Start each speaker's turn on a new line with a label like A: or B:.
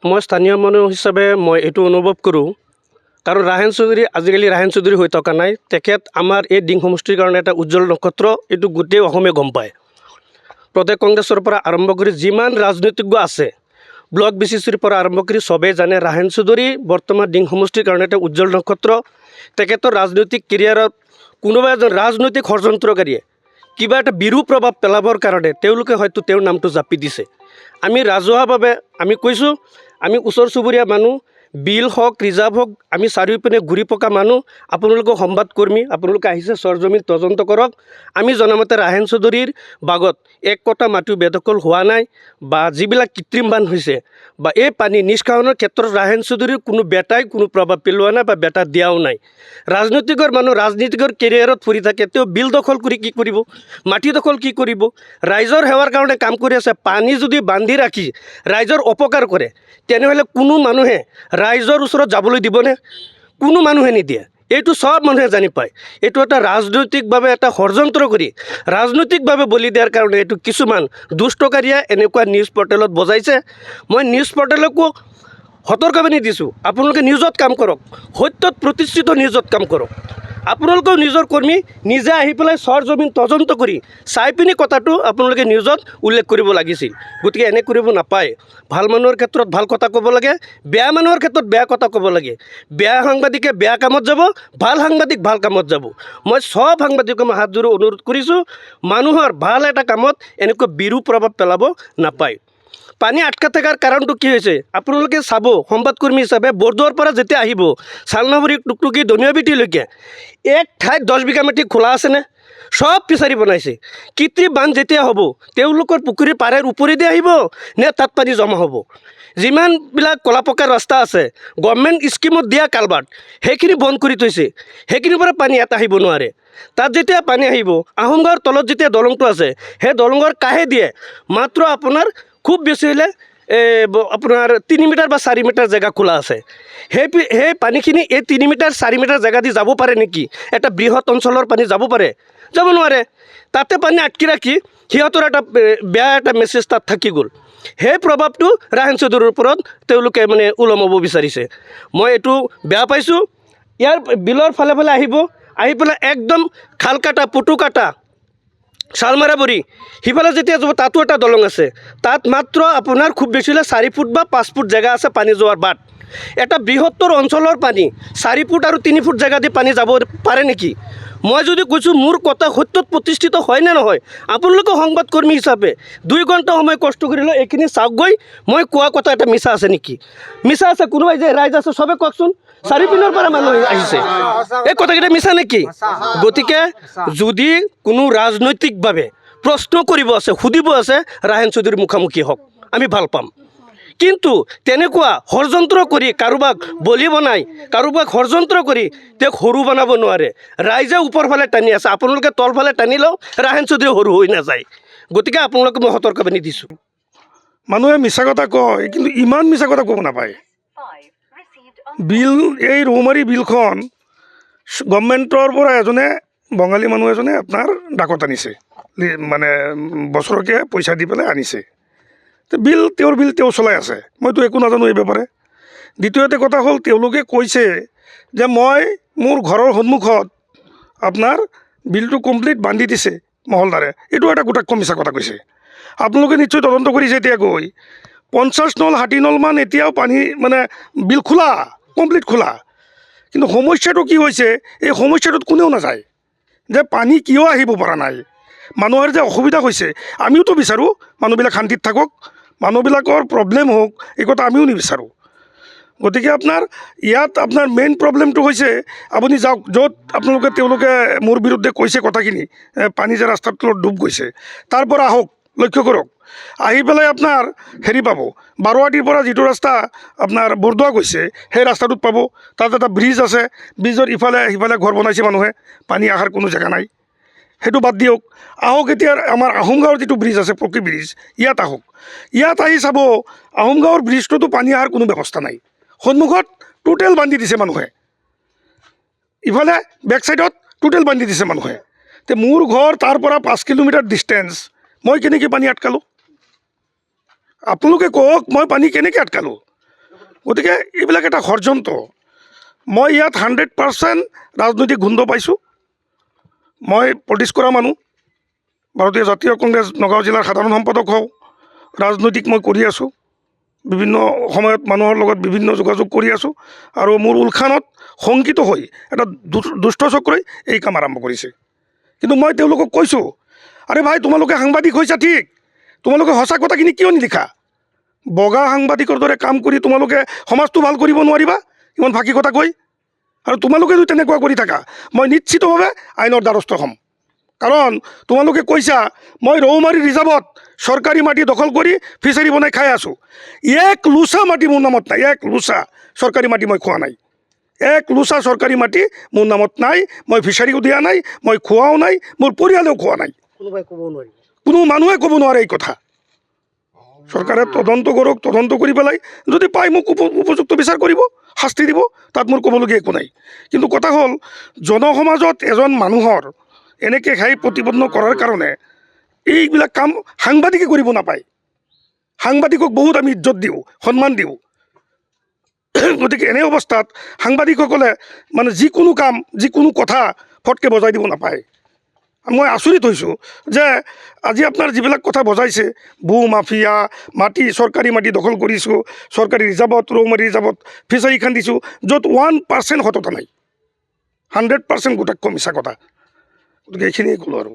A: মই স্থানীয় মানুহ হিচাপে মই এইটো অনুভৱ কৰোঁ, কাৰণ ৰাহেন চৌধুৰী আজিকালি ৰাহেন চৌধুৰী হৈ থকা নাই। তেখেত আমাৰ এই ডিং সমষ্টিৰ কাৰণে এটা উজ্জ্বল নক্ষত্ৰ, এইটো গোটেই অসমে গম পায়। প্ৰদেশ কংগ্ৰেছৰ পৰা আৰম্ভ কৰি যিমান ৰাজনীতিজ্ঞ আছে, ব্লক বিচিচিৰ পৰা আৰম্ভ কৰি চবেই জানে ৰাহেন চৌধুৰী বৰ্তমান ডিং সমষ্টিৰ কাৰণে এটা উজ্জ্বল নক্ষত্ৰ। তেখেতৰ ৰাজনৈতিক কেৰিয়াৰত কোনোবা এজন ৰাজনৈতিক ষড়যন্ত্ৰকাৰীয়ে কিবা এটা বিৰূপ প্ৰভাৱ পেলাবৰ কাৰণে তেওঁলোকে হয়তো তেওঁৰ নামটো জাপি দিছে। আমি ৰাজহুৱাভাৱে আমি কৈছোঁ, আমি ওচৰ চুবুৰীয়া মানুহ, বিল হওক ৰিজাৰ্ভ হওক, আমি চাৰিওপিনে ঘূৰি পকা মানুহ। আপোনালোকক সংবাদকৰ্মী, আপোনালোকে আহিছে চৰজমিন তদন্ত কৰক। আমি জনামতে ৰাহেন চৌধুৰীৰ বাগত এক কটা মাটিও বেদখল হোৱা নাই, বা যিবিলাক কৃত্ৰিম বান্ধ হৈছে বা এই পানী নিষ্কাশনৰ ক্ষেত্ৰত ৰাহেন চৌধুৰীৰ কোনো বেটাই কোনো প্ৰভাৱ পেলোৱা নাই বা বেটা দিয়াও নাই। ৰাজনীতিকৰ মানুহ ৰাজনীতিকৰ কেৰিয়াৰত ফুৰি থাকে, তেওঁ বিল দখল কৰি কি কৰিব, মাটি দখল কি কৰিব? ৰাইজৰ সেৱাৰ কাৰণে কাম কৰি আছে। পানী যদি বান্ধি ৰাখি ৰাইজৰ অপকাৰ কৰে, তেনেহ'লে কোনো মানুহে ৰাইজৰ ওচৰত যাবলৈ দিবনে? কোনো মানুহে নিদিয়ে। এইটো সব মানুহে জানি পায়। এইটো এটা ৰাজনৈতিকভাৱে এটা ষড়যন্ত্ৰ কৰি ৰাজনৈতিকভাৱে বলি দিয়াৰ কাৰণে এইটো কিছুমান দুষ্টকাৰীয়ে এনেকুৱা নিউজ পৰ্টেলত বজাইছে। মই নিউজ পৰ্টেলকো সতৰ্কবাণী দিছোঁ, আপোনালোকে নিউজত কাম কৰক, সত্যত প্ৰতিষ্ঠিত নিউজত কাম কৰক। আপোনালোকেও নিজৰ কৰ্মী নিজে আহি পেলাই চৰজমিন তদন্ত কৰি চাই পিনি কথাটো আপোনালোকে নিউজত উল্লেখ কৰিব লাগিছিল। গতিকে এনে কৰিব নাপায়। ভাল মানুহৰ ক্ষেত্ৰত ভাল কথা ক'ব লাগে, বেয়া মানুহৰ ক্ষেত্ৰত বেয়া কথা ক'ব লাগে। বেয়া সাংবাদিকে বেয়া কামত যাব, ভাল সাংবাদিক ভাল কামত যাব। মই সব সাংবাদিকক মই হাত জোৰি অনুৰোধ কৰিছোঁ, মানুহৰ ভাল এটা কামত এনেকুৱা বিৰূপ প্ৰভাৱ পেলাব নাপায়। পানী আটকা থকাৰ কাৰণটো কি হৈছে আপোনালোকে চাব। সংবাদকৰ্মী হিচাপে বৰদোৱাৰ পৰা যেতিয়া আহিব চালনাবাৰী টুকটুকি ধনিয়াবিটিলৈকে এক ঠাইত 10 বিঘা মাটি খোলা আছেনে? সব ফিচাৰী বনাইছে। কৃত্ৰিম বান্ধ যেতিয়া হ'ব, তেওঁলোকৰ পুখুৰীৰ পাৰৰ ওপৰেদি আহিব নে তাত পানী জমা হ'ব? যিমানবিলাক কলা পকাৰ ৰাস্তা আছে, গভৰ্ণমেণ্ট স্কিমত দিয়া কালভাৰ্ট, সেইখিনি বন্ধ কৰি থৈছে। সেইখিনিৰ পৰা পানী ইয়াত আহিব নোৱাৰে। তাত যেতিয়া পানী আহিব, আহোম গাঁৱৰ তলত যেতিয়া দলংটো আছে, সেই দলঙৰ কাষে দিয়ে মাত্ৰ আপোনাৰ খুব বেছি হ'লে আপোনাৰ 3 মিটাৰ বা 4 মিটাৰ জেগা খোলা আছে। সেই পানীখিনি এই 3 মিটাৰ 4 মিটাৰ জেগা দি যাব পাৰে নেকি? এটা বৃহৎ অঞ্চলৰ পানী যাব পাৰে? যাব নোৱাৰে। তাতে পানী আটকি ৰাখি সিহঁতৰ এটা বেয়া এটা মেছেজ তাত থাকি গ'ল। সেই প্ৰভাৱটো ৰাহেন চৌধুৰীৰ ওপৰত তেওঁলোকে মানে ওলমাব বিচাৰিছে। মই এইটো বেয়া পাইছোঁ। ইয়াৰ বিলৰ ফালে ফালে আহিব, আহি পেলাই একদম খালকাটা পুতুকাটা শালমাৰাবৰী সিফালে যেতিয়া যাব, তাতো এটা দলং আছে। তাত মাত্ৰ আপোনাৰ খুব বেছি হ'লে 4 ফুট বা 5 ফুট জেগা আছে পানী যোৱাৰ বাট। এটা বৃহত্তৰ অঞ্চলৰ পানী 4 ফুট আৰু 3 ফুট জেগা দি পানী যাব পাৰে নেকি? মই যদি কৈছোঁ মোৰ কথা সত্যত প্ৰতিষ্ঠিত হয় নে নহয়, আপোনালোকে সংবাদকৰ্মী হিচাপে 2 ঘণ্টা সময় কষ্ট কৰিলে এইখিনি চাওকগৈ। মই কোৱা কথা এটা মিছা আছে নেকি? মিছা আছে? কোনোবাই যে ৰাইজ আছে চবে কওকচোন। চাৰিওপিনৰ পৰা মানুহ আহিছে, এই কথাকেইটা মিছা নেকি? গতিকে যদি কোনো ৰাজনৈতিকভাৱে প্ৰশ্ন কৰিব আছে, সুধিব আছে, ৰাহেন চৌধুৰীৰ মুখামুখি হওক, আমি ভাল পাম। কিন্তু তেনেকুৱা ষড়যন্ত্ৰ কৰি কাৰোবাক বলি বনাই, কাৰোবাক ষড়যন্ত্ৰ কৰি তেওঁক সৰু বনাব নোৱাৰে। ৰাইজে ওপৰফালে টানি আছে, আপোনালোকে তলফালে টানিলেও ৰাহেন চৌধুৰী সৰু হৈ নাযায়। গতিকে আপোনালোকে মই সতৰ্কবাণী দিছোঁ।
B: মানুহে মিছা কথা কয়, কিন্তু ইমান মিছা কথা ক'ব নাপায়। বিল, এই ৰৌমাৰী বিলখন গভৰ্ণমেণ্টৰ পৰা এজনে বঙালী মানুহ এজনে আপোনাৰ ডাকত আনিছে, মানে বছৰকে পইচা দি পেলাই আনিছে। বিল তেওঁ চলাই আছে, মইতো একো নাজানো এই ব্যাপাৰে। দ্বিতীয়তে কথা হ'ল, তেওঁলোকে কৈছে যে মই মোৰ ঘৰৰ সন্মুখত আপোনাৰ বিলটো কমপ্লিট বান্ধি দিছে মহলদাৰে। এইটো এটা গোটাক মিছা কথা কৈছে। আপোনালোকে নিশ্চয় তদন্ত কৰিছে। এতিয়া গৈ 50 নল 60 নলমান এতিয়াও পানী মানে বিল খোলা, কমপ্লিট খোলা। কিন্তু সমস্যাটো কি হৈছে, এই সমস্যাটোত কোনেও নাযায় যে পানী কিয় আহিব পৰা নাই। মানুহৰ যে অসুবিধা হৈছে, আমিওতো বিচাৰোঁ মানুহবিলাক শান্তিত থাকক, মানুহবিলাকৰ প্ৰব্লেম হওক, এই কথা আমিও নিবিচাৰোঁ। গতিকে ইয়াত আপোনাৰ মেইন প্ৰব্লেমটো হৈছে, আপুনি যাওক য'ত তেওঁলোকে মোৰ বিৰুদ্ধে কৈছে কথাখিনি, পানী যে ৰাস্তাৰ তলত ডুব গৈছে, তাৰ পৰা আহক, লক্ষ্য কৰক। আহি পেলাই আপোনাৰ হেৰি পাব, বাৰোৱাটিৰ পৰা যিটো ৰাস্তা আপোনাৰ বৰদোৱা গৈছে, সেই ৰাস্তাটোত পাব। তাত এটা ব্ৰিজ আছে, ব্ৰিজৰ ইফালে সিফালে ঘৰ বনাইছে মানুহে, পানী অহাৰ কোনো জেগা নাই। সেইটো বাদ দিয়ক, আহক এতিয়া আমাৰ আহোম গাঁৱৰ যিটো ব্ৰিজ আছে, পকী ব্ৰিজ, ইয়াত আহক। ইয়াত আহি চাব, আহোম গাঁৱৰ ব্ৰিজটোতো পানী অহাৰ কোনো ব্যৱস্থা নাই। সন্মুখত টোটেল বান্ধি দিছে মানুহে, ইফালে বেক চাইডত টোটেল বান্ধি দিছে মানুহে। তে মোৰ ঘৰ তাৰ পৰা 5 কিলোমিটাৰ ডিষ্টেঞ্চ, মই কেনেকৈ পানী আটকালোঁ? আপোনালোকে কওক, মই পানী কেনেকৈ আটকালোঁ? গতিকে এইবিলাক এটা ষড়যন্ত্ৰ। মই ইয়াত 100% ৰাজনৈতিক গোন্ধ পাইছোঁ। মই পলিটিক্স কৰা মানুহ, ভাৰতীয় জাতীয় কংগ্ৰেছ নগাঁও জিলাৰ সাধাৰণ সম্পাদক হওঁ, ৰাজনৈতিক মই কৰি আছোঁ, বিভিন্ন সময়ত মানুহৰ লগত বিভিন্ন যোগাযোগ কৰি আছোঁ, আৰু মোৰ উলখানত শংকিত হৈ এটা দুষ্ট চক্ৰই এই কাম আৰম্ভ কৰিছে। কিন্তু মই তেওঁলোকক কৈছোঁ, আৰে ভাই, তোমালোকে সাংবাদিক হৈছা ঠিক, তোমালোকে সঁচা কথাখিনি কিয় নিলিখা? বগা সাংবাদিকৰ দৰে কাম কৰি তোমালোকে সমাজটো ভাল কৰিব নোৱাৰিবা ইমান ফাঁকি কথা কৈ? আৰু তোমালোকে যদি তেনেকুৱা কৰি থাকা, মই নিশ্চিতভাৱে আইনৰ দ্বাৰস্থ হ'ম। কাৰণ তোমালোকে কৈছা মই ৰৌমাৰী ৰিজাৰ্ভত চৰকাৰী মাটি দখল কৰি ফিচাৰী বনাই খাই আছোঁ। এক লোচা মাটি মোৰ নামত নাই, এক লোচা চৰকাৰী মাটি মই খোৱা নাই, এক লোচা চৰকাৰী মাটি মোৰ নামত নাই। মই ফিচাৰীও দিয়া নাই, মই খোৱাও নাই, মোৰ পৰিয়ালেও খোৱা নাই।
A: কোনোবাই ক'ব নোৱাৰিব,
B: কোনো মানুহে ক'ব নোৱাৰে এই কথা। চৰকাৰে তদন্ত কৰক, তদন্ত কৰি পেলাই যদি পাই মোক উপযুক্ত বিচাৰ কৰিব, শাস্তি দিব, তাত মোৰ ক'বলগীয়া একো নাই। কিন্তু কথা হ'ল, জনসমাজত এজন মানুহৰ এনেকৈ খাই প্ৰতিপন্ন কৰাৰ কাৰণে এইবিলাক কাম সাংবাদিকে কৰিব নাপায়। সাংবাদিকক বহুত আমি ইজ্জত দিওঁ, সন্মান দিওঁ। গতিকে এনে অৱস্থাত সাংবাদিকসকলে মানে যিকোনো কাম, যিকোনো কথা ফটকৈ বজাই দিব নাপায়। মই আচৰিত হৈছোঁ যে আজি আপোনাৰ যিবিলাক কথা বজাইছে, ভূ মাফিয়া, মাটি, চৰকাৰী মাটি দখল কৰিছোঁ, চৰকাৰী ৰিজাৰ্ভত, ৰৌমাৰী ৰিজাৰ্ভত ফিচাৰী খান্দিছোঁ, য'ত 1% সততা নাই, 100% গোটাকৈ মিছা কথা। গতিকে এইখিনিয়ে ক'লোঁ আৰু।